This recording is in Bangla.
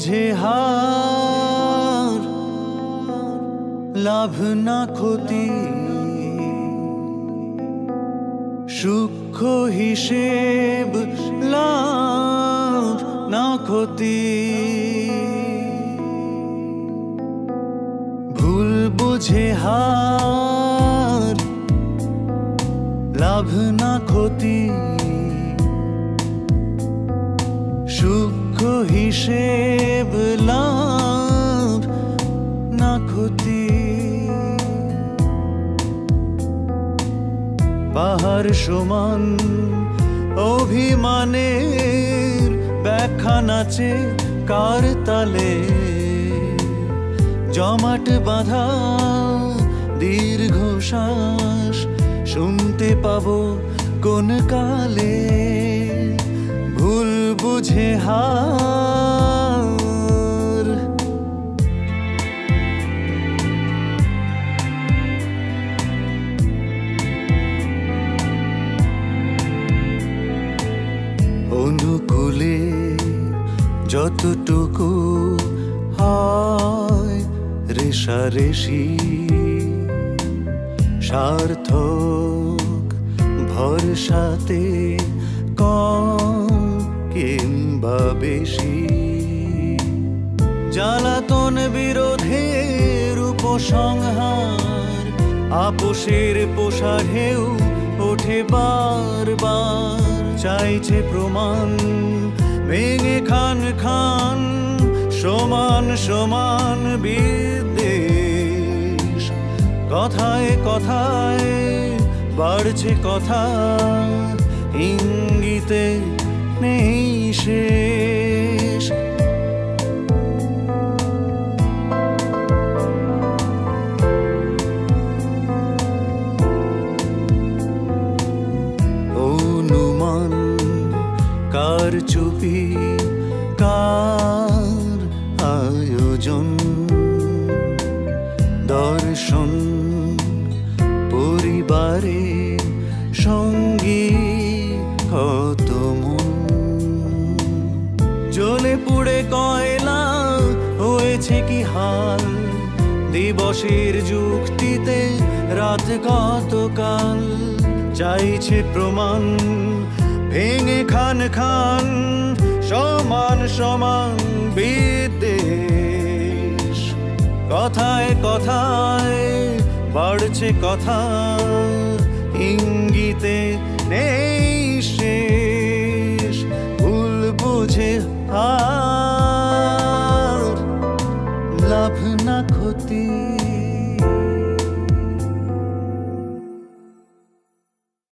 বুঝে হার লাভ না ক্ষতি সূক্ষ্ম হিসেব লাভ না ক্ষতি ভুল বুঝে হার লাভ না ক্ষতি সূক্ষ্ম হিসেব লাভ না ক্ষতি পাহাড় সমান অভিমানের ব্যাখ্যা নাচে কার তালে জমাট বাঁধা দীর্ঘশ্বাস শুনতে পাবো কোন কালে ভুল বুঝে হার অনুকূলে যতটুকু হয় রেশারেশি সার্থক ভরসাতে কম কিংবা বেশি জ্বালাতন বিরোধের উপসংহার আপোষের পোষা ঢেউ ওঠে বারবার চাইছে প্রমাণ ভেঙে খান খান সমান সমান বিদ্বেষ কথায় কথায় বাড়ছে কথা ইঙ্গিতে নেই শেষ অনুমান কার চুপি কার আয়োজন দর্শন পরিবারে সঙ্গী কত মন জ্বলে পুড়ে কয়লা হয়েছে কি হাল দিবসের যুক্তিতে রাত গতকাল চাইছে প্রমাণ ভেঙে খান খান সমান সমান বিদ্বেষ কথায় কথায় বাড়ছে কথা ইঙ্গিতে নেই শেষ ভুল বুঝে